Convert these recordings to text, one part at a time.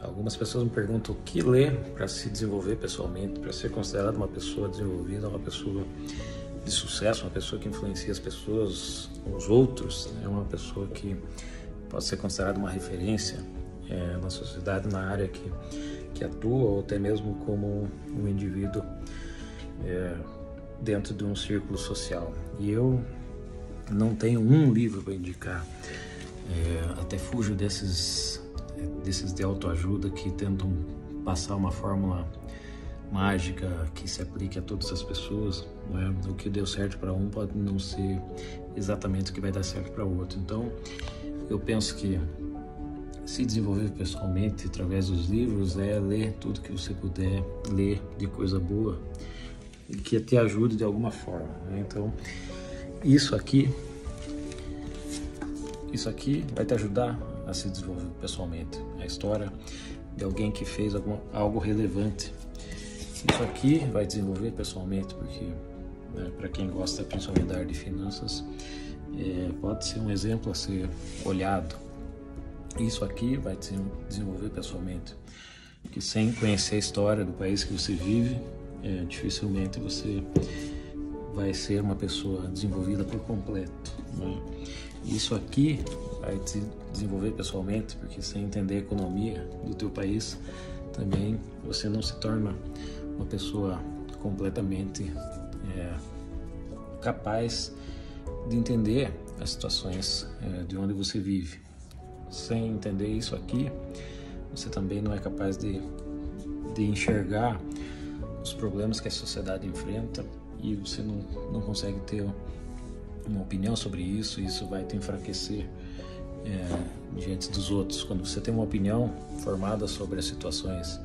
Algumas pessoas me perguntam o que ler para se desenvolver pessoalmente, para ser considerado uma pessoa desenvolvida, uma pessoa de sucesso, uma pessoa que influencia as pessoas, os outros, né? Uma pessoa que pode ser considerada uma referência na sociedade, na área que atua, ou até mesmo como um indivíduo dentro de um círculo social. E eu não tenho um livro para indicar, até fujo desses de autoajuda que tentam passar uma fórmula mágica que se aplique a todas as pessoas, né? O que deu certo para um pode não ser exatamente o que vai dar certo para o outro. Então, eu penso que se desenvolver pessoalmente através dos livros é ler tudo que você puder ler de coisa boa e que te ajude de alguma forma, né? Então, isso aqui vai te ajudar a se desenvolver pessoalmente. A história de alguém que fez algo relevante. Isso aqui vai desenvolver pessoalmente, porque para quem gosta principalmente da área de finanças, pode ser um exemplo a ser olhado. Isso aqui vai te desenvolver pessoalmente, porque sem conhecer a história do país que você vive, dificilmente você vai ser uma pessoa desenvolvida por completo, né? Isso aqui vai te desenvolver pessoalmente, porque sem entender a economia do teu país, também você não se torna uma pessoa completamente capaz de entender as situações de onde você vive. Sem entender isso aqui, você também não é capaz de enxergar os problemas que a sociedade enfrenta, e você não consegue ter uma opinião sobre isso, e isso vai te enfraquecer diante dos outros. Quando você tem uma opinião formada sobre as situações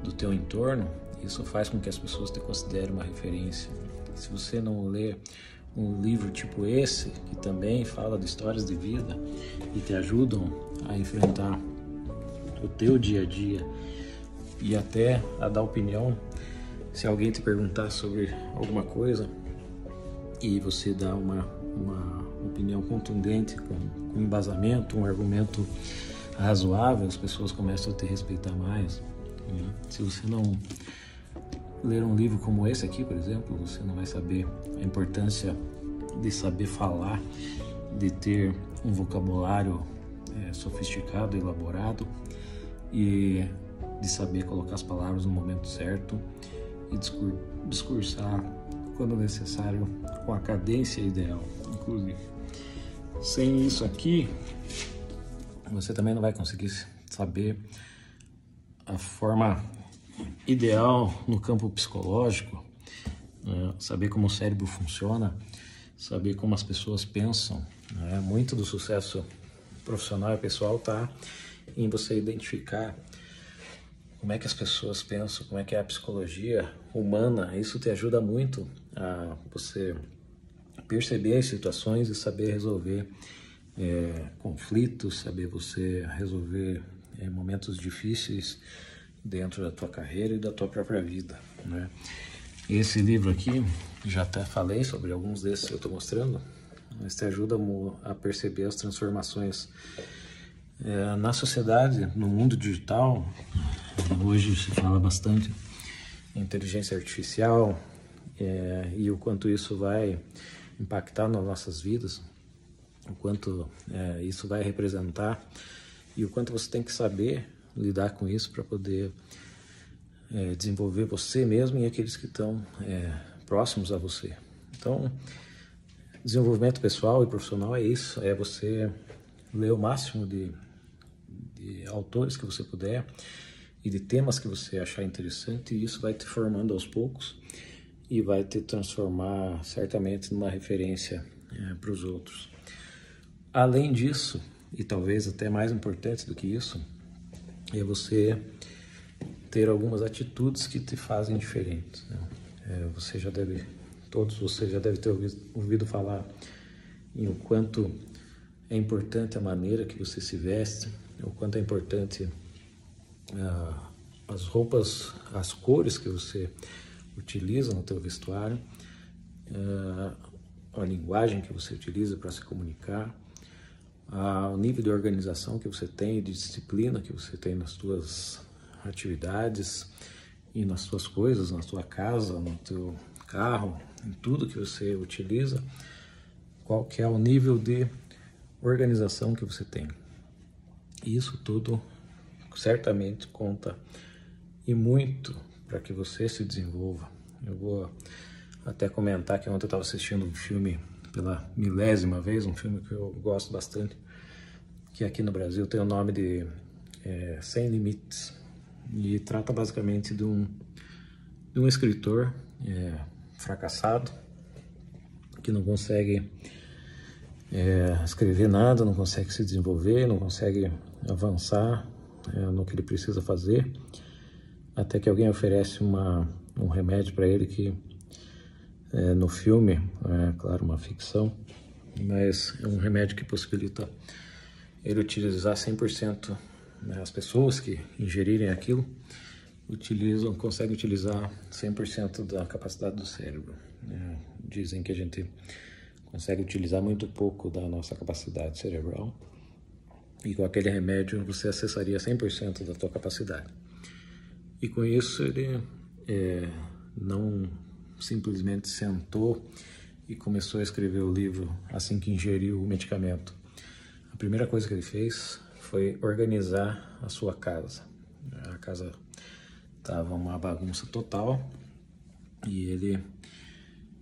do teu entorno, isso faz com que as pessoas te considerem uma referência. Se você não ler um livro tipo esse, que também fala de histórias de vida e te ajudam a enfrentar o teu dia a dia e até a dar opinião, se alguém te perguntar sobre alguma coisa e você dá uma opinião contundente, com embasamento, um argumento razoável, as pessoas começam a te respeitar mais, né? Se você não ler um livro como esse aqui, por exemplo, você não vai saber a importância de saber falar, de ter um vocabulário sofisticado, elaborado, e de saber colocar as palavras no momento certo e discursar quando necessário, com a cadência ideal, inclusive. Sem isso aqui, você também não vai conseguir saber a forma ideal no campo psicológico, né? Saber como o cérebro funciona, saber como as pessoas pensam, né? Muito do sucesso profissional e pessoal está em você identificar como é que as pessoas pensam, como é que é a psicologia humana. Isso te ajuda muito a você perceber as situações e saber resolver conflitos, saber você resolver momentos difíceis dentro da tua carreira e da tua própria vida, né? Esse livro aqui, já até falei sobre alguns desses que eu estou mostrando, mas te ajuda a perceber as transformações na sociedade, no mundo digital. Hoje se fala bastante em inteligência artificial e o quanto isso vai impactar nas nossas vidas, o quanto isso vai representar e o quanto você tem que saber lidar com isso para poder desenvolver você mesmo e aqueles que estão próximos a você. Então, desenvolvimento pessoal e profissional é isso, é você ler o máximo de autores que você puder e de temas que você achar interessante, e isso vai te formando aos poucos e vai te transformar certamente numa referência para os outros. Além disso, e talvez até mais importante do que isso, é você ter algumas atitudes que te fazem diferente, né? Todos vocês já devem ter ouvido falar em o quanto é importante a maneira que você se veste, o quanto é importante as roupas, as cores que você utiliza no teu vestuário, a linguagem que você utiliza para se comunicar, ao nível de organização que você tem, de disciplina que você tem nas suas atividades e nas suas coisas, na sua casa, no teu carro, em tudo que você utiliza, qual que é o nível de organização que você tem. E isso tudo certamente conta e muito para que você se desenvolva. Eu vou até comentar que ontem eu estava assistindo um filme pela 1000ª vez, um filme que eu gosto bastante, que aqui no Brasil tem o nome de Sem Limites, e trata basicamente de um escritor fracassado, que não consegue escrever nada, não consegue se desenvolver, não consegue avançar no que ele precisa fazer, até que alguém oferece um remédio para ele que no filme, claro, uma ficção, mas é um remédio que possibilita ele utilizar 100%, né, as pessoas que ingerirem aquilo conseguem utilizar 100% da capacidade do cérebro. Dizem que a gente consegue utilizar muito pouco da nossa capacidade cerebral, e com aquele remédio você acessaria 100% da tua capacidade. E com isso ele não simplesmente sentou e começou a escrever o livro assim que ingeriu o medicamento. A primeira coisa que ele fez foi organizar a sua casa. A casa estava uma bagunça total, e ele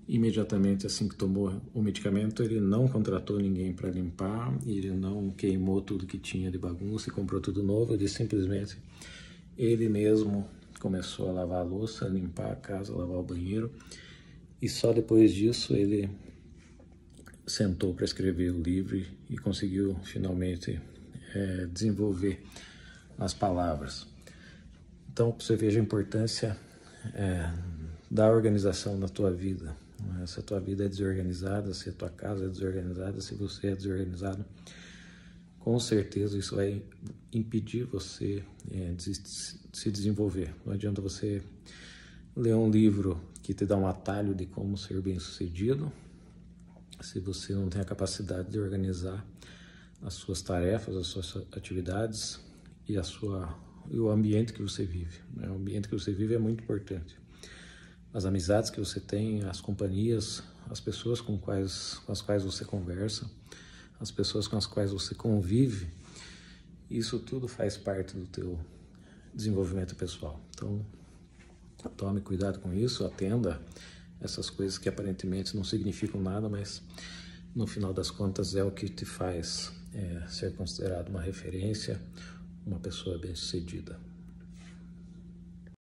imediatamente, assim que tomou o medicamento, ele não contratou ninguém para limpar, ele não queimou tudo que tinha de bagunça e comprou tudo novo. Ele simplesmente, ele mesmo começou a lavar a louça, limpar a casa, lavar o banheiro, e só depois disso ele sentou para escrever o livro e conseguiu finalmente desenvolver as palavras. Então, você veja a importância da organização na tua vida. Se a tua vida é desorganizada, se a tua casa é desorganizada, se você é desorganizado, com certeza isso vai impedir você de se desenvolver. Não adianta você ler um livro que te dá um atalho de como ser bem-sucedido, se você não tem a capacidade de organizar as suas tarefas, as suas atividades e o ambiente que você vive. O ambiente que você vive é muito importante. As amizades que você tem, as companhias, as pessoas com as quais você conversa, as pessoas com as quais você convive, isso tudo faz parte do teu desenvolvimento pessoal. Então, tome cuidado com isso, atenda essas coisas que aparentemente não significam nada, mas no final das contas é o que te faz ser considerado uma referência, uma pessoa bem-sucedida.